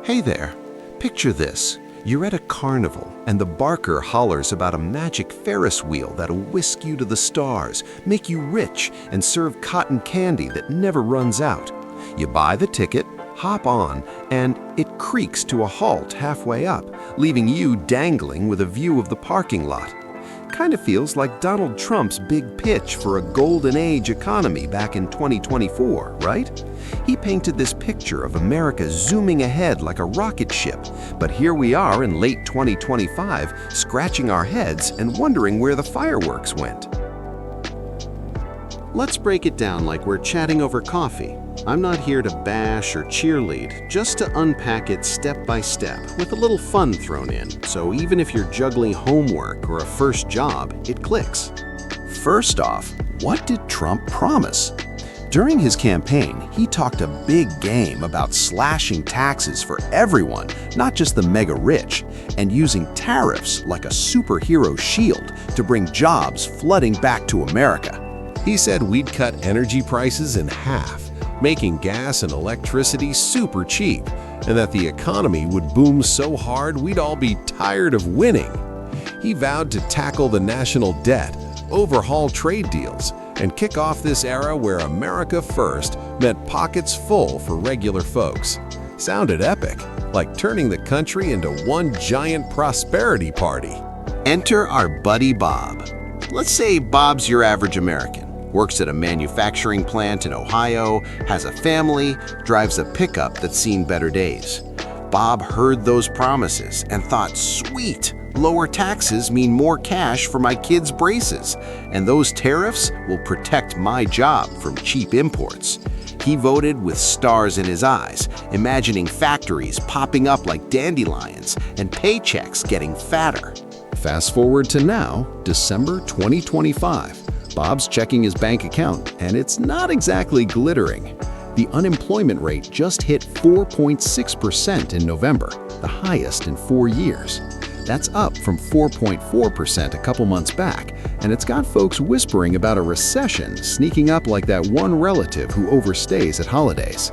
Hey there, picture this. You're at a carnival and the barker hollers about a magic Ferris wheel that'll whisk you to the stars, make you rich, and serve cotton candy that never runs out. You buy the ticket, hop on, and it creaks to a halt halfway up, leaving you dangling with a view of the parking lot. Kind of feels like Donald Trump's big pitch for a golden age economy back in 2024, right? He painted this picture of America zooming ahead like a rocket ship, but here we are in late 2025, scratching our heads and wondering where the fireworks went. Let's break it down like we're chatting over coffee. I'm not here to bash or cheerlead, just to unpack it step by step with a little fun thrown in, so even if you're juggling homework or a first job, it clicks. First off, what did Trump promise? During his campaign, he talked a big game about slashing taxes for everyone, not just the mega rich, and using tariffs like a superhero shield to bring jobs flooding back to America. He said we'd cut energy prices in half, making gas and electricity super cheap, and that the economy would boom so hard we'd all be tired of winning. He vowed to tackle the national debt, overhaul trade deals, and kick off this era where America first meant pockets full for regular folks. Sounded epic, like turning the country into one giant prosperity party. Enter our buddy Bob. Let's say Bob's your average American. Works at a manufacturing plant in Ohio, has a family, drives a pickup that's seen better days. Bob heard those promises and thought, sweet, lower taxes mean more cash for my kids' braces, and those tariffs will protect my job from cheap imports. He voted with stars in his eyes, imagining factories popping up like dandelions and paychecks getting fatter. Fast forward to now, December 2025. Bob's checking his bank account, and it's not exactly glittering. The unemployment rate just hit 4.6% in November, the highest in 4 years. That's up from 4.4% a couple months back, and it's got folks whispering about a recession sneaking up like that one relative who overstays at holidays.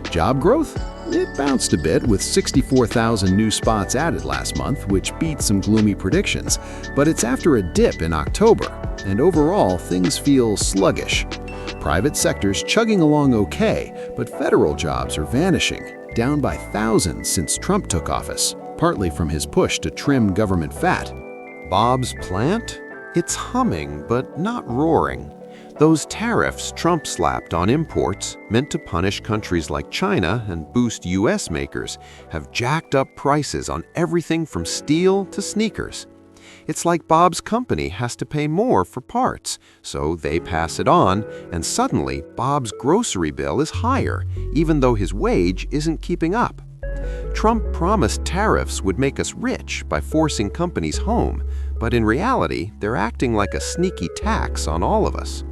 Job growth? It bounced a bit with 64,000 new spots added last month, which beat some gloomy predictions, but it's after a dip in October, and overall things feel sluggish. Private sector's chugging along okay, but federal jobs are vanishing, down by thousands since Trump took office, partly from his push to trim government fat. Bob's plant? It's humming, but not roaring. Those tariffs Trump slapped on imports, meant to punish countries like China and boost U.S. makers, have jacked up prices on everything from steel to sneakers. It's like Bob's company has to pay more for parts, so they pass it on, and suddenly Bob's grocery bill is higher, even though his wage isn't keeping up. Trump promised tariffs would make us rich by forcing companies home, but in reality, they're acting like a sneaky tax on all of us.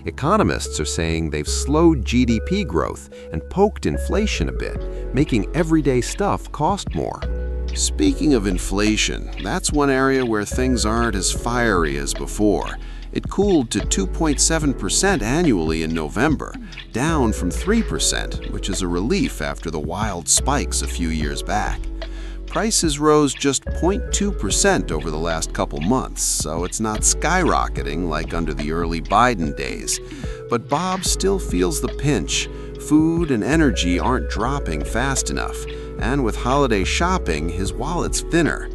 Economists are saying they've slowed GDP growth and poked inflation a bit, making everyday stuff cost more. Speaking of inflation, that's one area where things aren't as fiery as before. It cooled to 2.7% annually in November, down from 3%, which is a relief after the wild spikes a few years back. Prices rose just 0.2% over the last couple months, so it's not skyrocketing like under the early Biden days. But Bob still feels the pinch. Food and energy aren't dropping fast enough, and with holiday shopping, his wallet's thinner.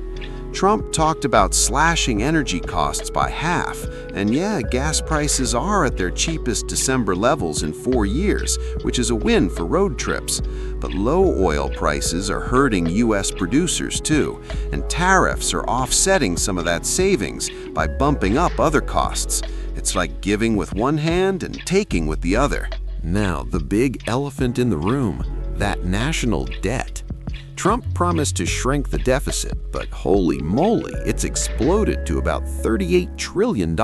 Trump talked about slashing energy costs by half, and yeah, gas prices are at their cheapest December levels in 4 years, which is a win for road trips. But low oil prices are hurting U.S. producers too, and tariffs are offsetting some of that savings by bumping up other costs. It's like giving with one hand and taking with the other. Now, the big elephant in the room, that national debt. Trump promised to shrink the deficit, but holy moly, it's exploded to about $38 trillion.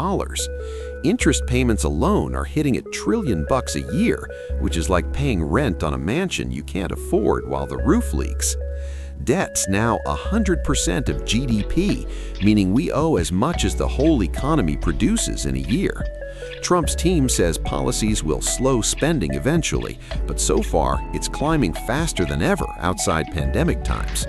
Interest payments alone are hitting $1 trillion a year, which is like paying rent on a mansion you can't afford while the roof leaks. Debt's now 100% of GDP, meaning we owe as much as the whole economy produces in a year. Trump's team says policies will slow spending eventually, but so far it's climbing faster than ever outside pandemic times.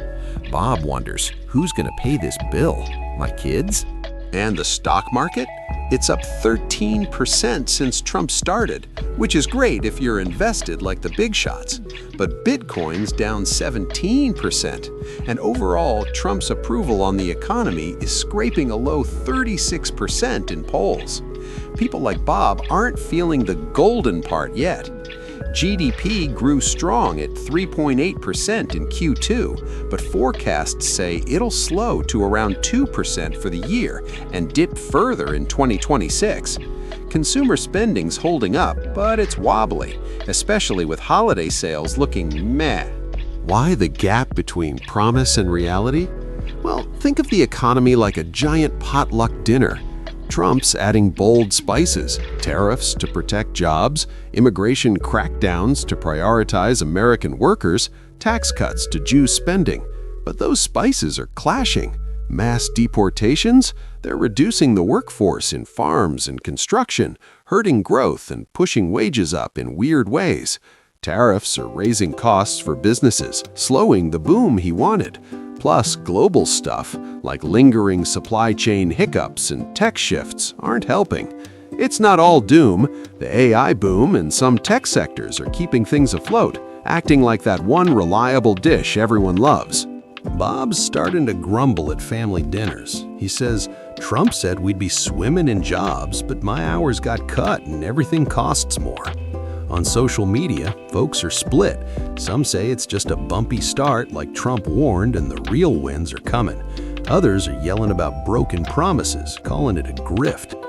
Bob wonders, who's going to pay this bill? My kids? And the stock market? It's up 13% since Trump started, which is great if you're invested like the big shots. But Bitcoin's down 17%, and overall, Trump's approval on the economy is scraping a low 36% in polls. People like Bob aren't feeling the golden part yet. GDP grew strong at 3.8% in Q2, but forecasts say it'll slow to around 2% for the year and dip further in 2026. Consumer spending's holding up, but it's wobbly, especially with holiday sales looking meh. Why the gap between promise and reality? Well, think of the economy like a giant potluck dinner. Trump's adding bold spices, tariffs to protect jobs, immigration crackdowns to prioritize American workers, tax cuts to juice spending. But those spices are clashing. Mass deportations? They're reducing the workforce in farms and construction, hurting growth and pushing wages up in weird ways. Tariffs are raising costs for businesses, slowing the boom he wanted. Plus, global stuff, like lingering supply chain hiccups and tech shifts, aren't helping. It's not all doom. The AI boom and some tech sectors are keeping things afloat, acting like that one reliable dish everyone loves. Bob's starting to grumble at family dinners. He says, Trump said we'd be swimming in jobs, but my hours got cut and everything costs more. On social media, folks are split. Some say it's just a bumpy start like Trump warned and the real wins are coming. Others are yelling about broken promises, calling it a grift.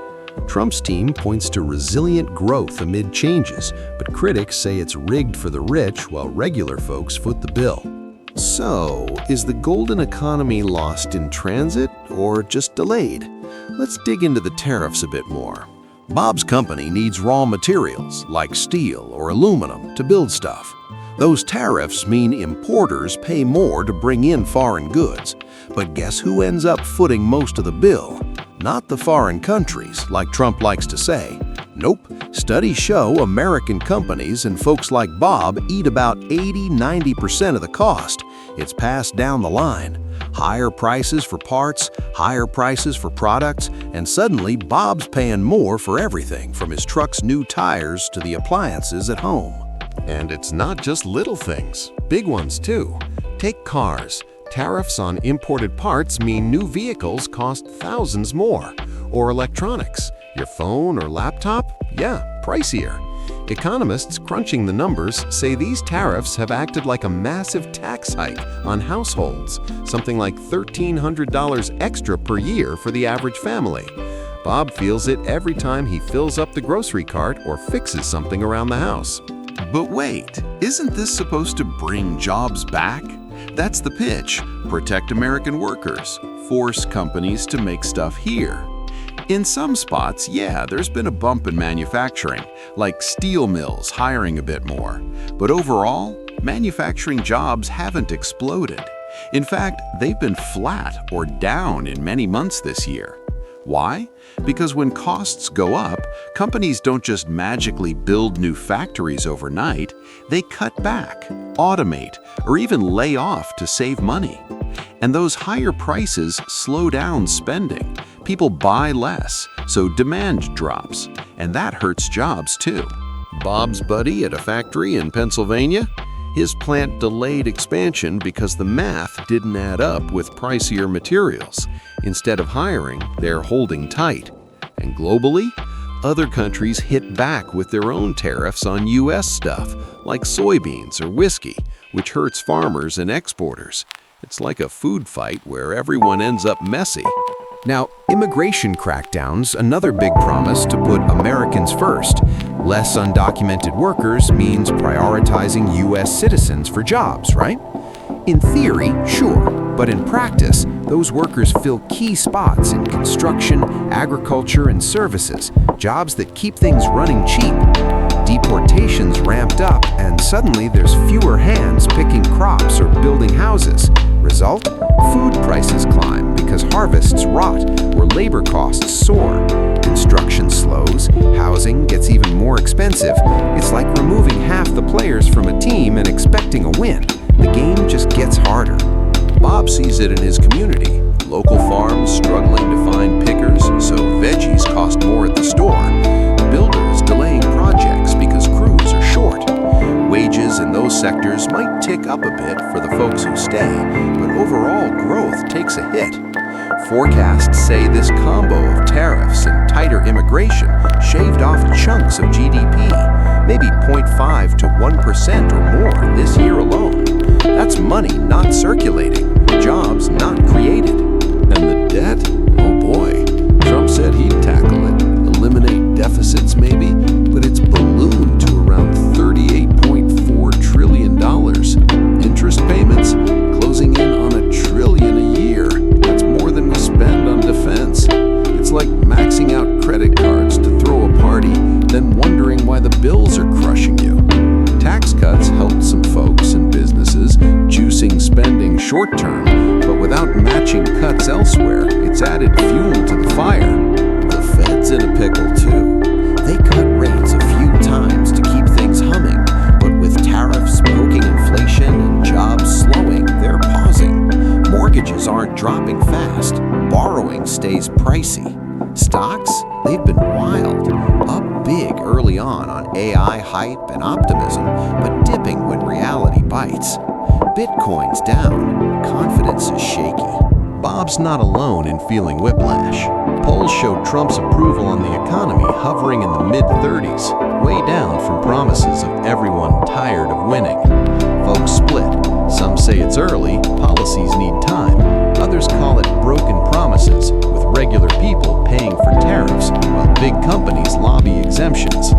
Trump's team points to resilient growth amid changes, but critics say it's rigged for the rich while regular folks foot the bill. So, is the golden economy lost in transit or just delayed? Let's dig into the tariffs a bit more. Bob's company needs raw materials like steel or aluminum to build stuff. Those tariffs mean importers pay more to bring in foreign goods. But guess who ends up footing most of the bill? Not the foreign countries, like Trump likes to say. Nope, studies show American companies and folks like Bob eat about 80–90% of the cost. It's passed down the line. Higher prices for parts, higher prices for products, and suddenly Bob's paying more for everything from his truck's new tires to the appliances at home. And it's not just little things, big ones too. Take cars. Tariffs on imported parts mean new vehicles cost thousands more. Or electronics. Your phone or laptop? Yeah, pricier. Economists crunching the numbers say these tariffs have acted like a massive tax hike on households, something like $1,300 extra per year for the average family. Bob feels it every time he fills up the grocery cart or fixes something around the house. But wait, isn't this supposed to bring jobs back? That's the pitch. Protect American workers. Force companies to make stuff here. In some spots, yeah, there's been a bump in manufacturing, like steel mills hiring a bit more. But overall, manufacturing jobs haven't exploded. In fact, they've been flat or down in many months this year. Why? Because when costs go up, companies don't just magically build new factories overnight. They cut back, automate, or even lay off to save money. And those higher prices slow down spending. People buy less, so demand drops, and that hurts jobs too. Bob's buddy at a factory in Pennsylvania? His plant delayed expansion because the math didn't add up with pricier materials. Instead of hiring, they're holding tight. And globally, other countries hit back with their own tariffs on U.S. stuff, like soybeans or whiskey, which hurts farmers and exporters. It's like a food fight where everyone ends up messy. Now, immigration crackdowns, another big promise to put Americans first. Less undocumented workers means prioritizing U.S. citizens for jobs, right? In theory, sure, but in practice, those workers fill key spots in construction, agriculture, and services, jobs that keep things running cheap. Deportations ramped up, and suddenly there's fewer hands picking crops or building houses. houses. Result? Food prices climb because harvests rot or labor costs soar. Construction slows, housing gets even more expensive. It's like removing half the players from a team and expecting a win. The game just gets harder. Bob sees it in his community. Local farms struggling to find pickers, so veggies cost more at the store. Builders delaying projects because crews are short. Wages in those sectors might tick up a bit for the folks who stay, but overall growth takes a hit. Forecasts say this combo of tariffs and tighter immigration shaved off chunks of GDP, maybe 0.5 to 1% or more this year alone. That's money not circulating, jobs not created. And the debt? Oh boy. Trump said he'd tackle it, eliminate deficits maybe, but it's ballooned to around $38.4 trillion. Interest payments closing in on $1 trillion a year. That's more than we spend on defense. It's like maxing out credit cards to throw a party, then wondering why the bills are crushing you. Tax cuts helped some folks and businesses, juicing spending short term, but without matching cuts elsewhere, it's added fuel to the fire. The Fed's in a pickle too. They cut rates a few times to keep things humming, but with tariffs poking inflation and jobs slowing, they're pausing. Mortgages aren't dropping fast. Borrowing stays pricey. Stocks? They've been wild. Up big early on AI hype and optimism, but dipping when reality bites. Bitcoin's down. Confidence is shaky. Bob's not alone in feeling whiplash. Polls show Trump's approval on the economy hovering in the mid-30s, way down from promises of everyone tired of winning. Folks split. Some say it's early, policies need time. Others call it broken promises, with regular people paying for tariffs while big companies lobby exemptions.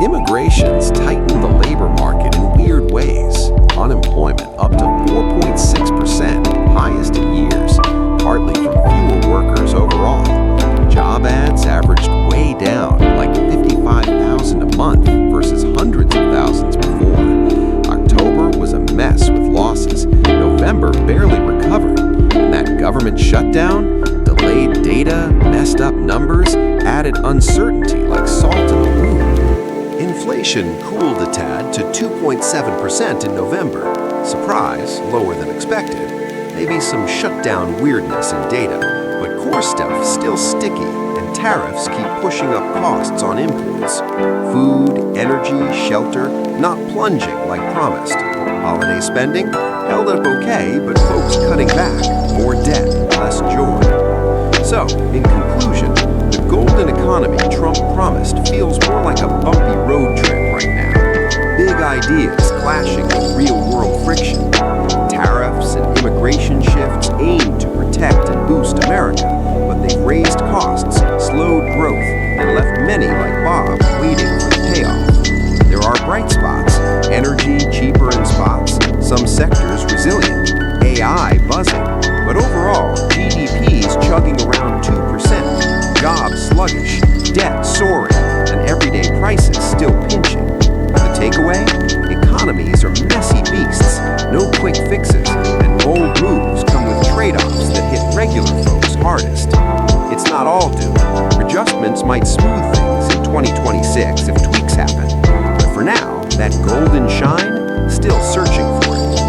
Immigration's tightened the labor market in weird ways. Unemployment up to 4.6%, highest in years, partly from fewer workers overall. Job ads averaged way down, like 55,000 a month versus hundreds of thousands before. October was a mess with losses. November barely recovered. And that government shutdown, delayed data, messed up numbers, added uncertainty like salt in the wound. Inflation cooled a tad to 2.7% in November. Surprise, lower than expected. Maybe some shutdown weirdness in data, but core stuff still sticky, and tariffs keep pushing up costs on imports. Food, energy, shelter, not plunging like promised. Holiday spending held up okay, but folks cutting back, more debt, less joy. So, in conclusion, the golden economy Trump promised feels more like a bumpy road trip right now. Big ideas clashing with real-world friction. Tariffs and immigration shifts aim to protect and boost America, but they've raised costs, slowed growth, and left many like Bob waiting for the payoff. There are bright spots, energy cheaper in spots, some sectors resilient, AI buzzing, but overall, GDP's chugging around 2%, jobs sluggish, debt soaring, and everyday prices still pinching. The takeaway? Economies are messy beasts, no quick fixes, and bold moves come with trade-offs that hit regular folks hardest. It's not all doom. Adjustments might smooth things in 2026 if tweaks happen. But for now, that golden shine, still searching for it.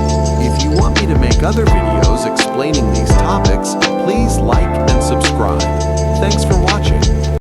If you want me to make other videos explaining these topics, please like and subscribe. Thanks for watching.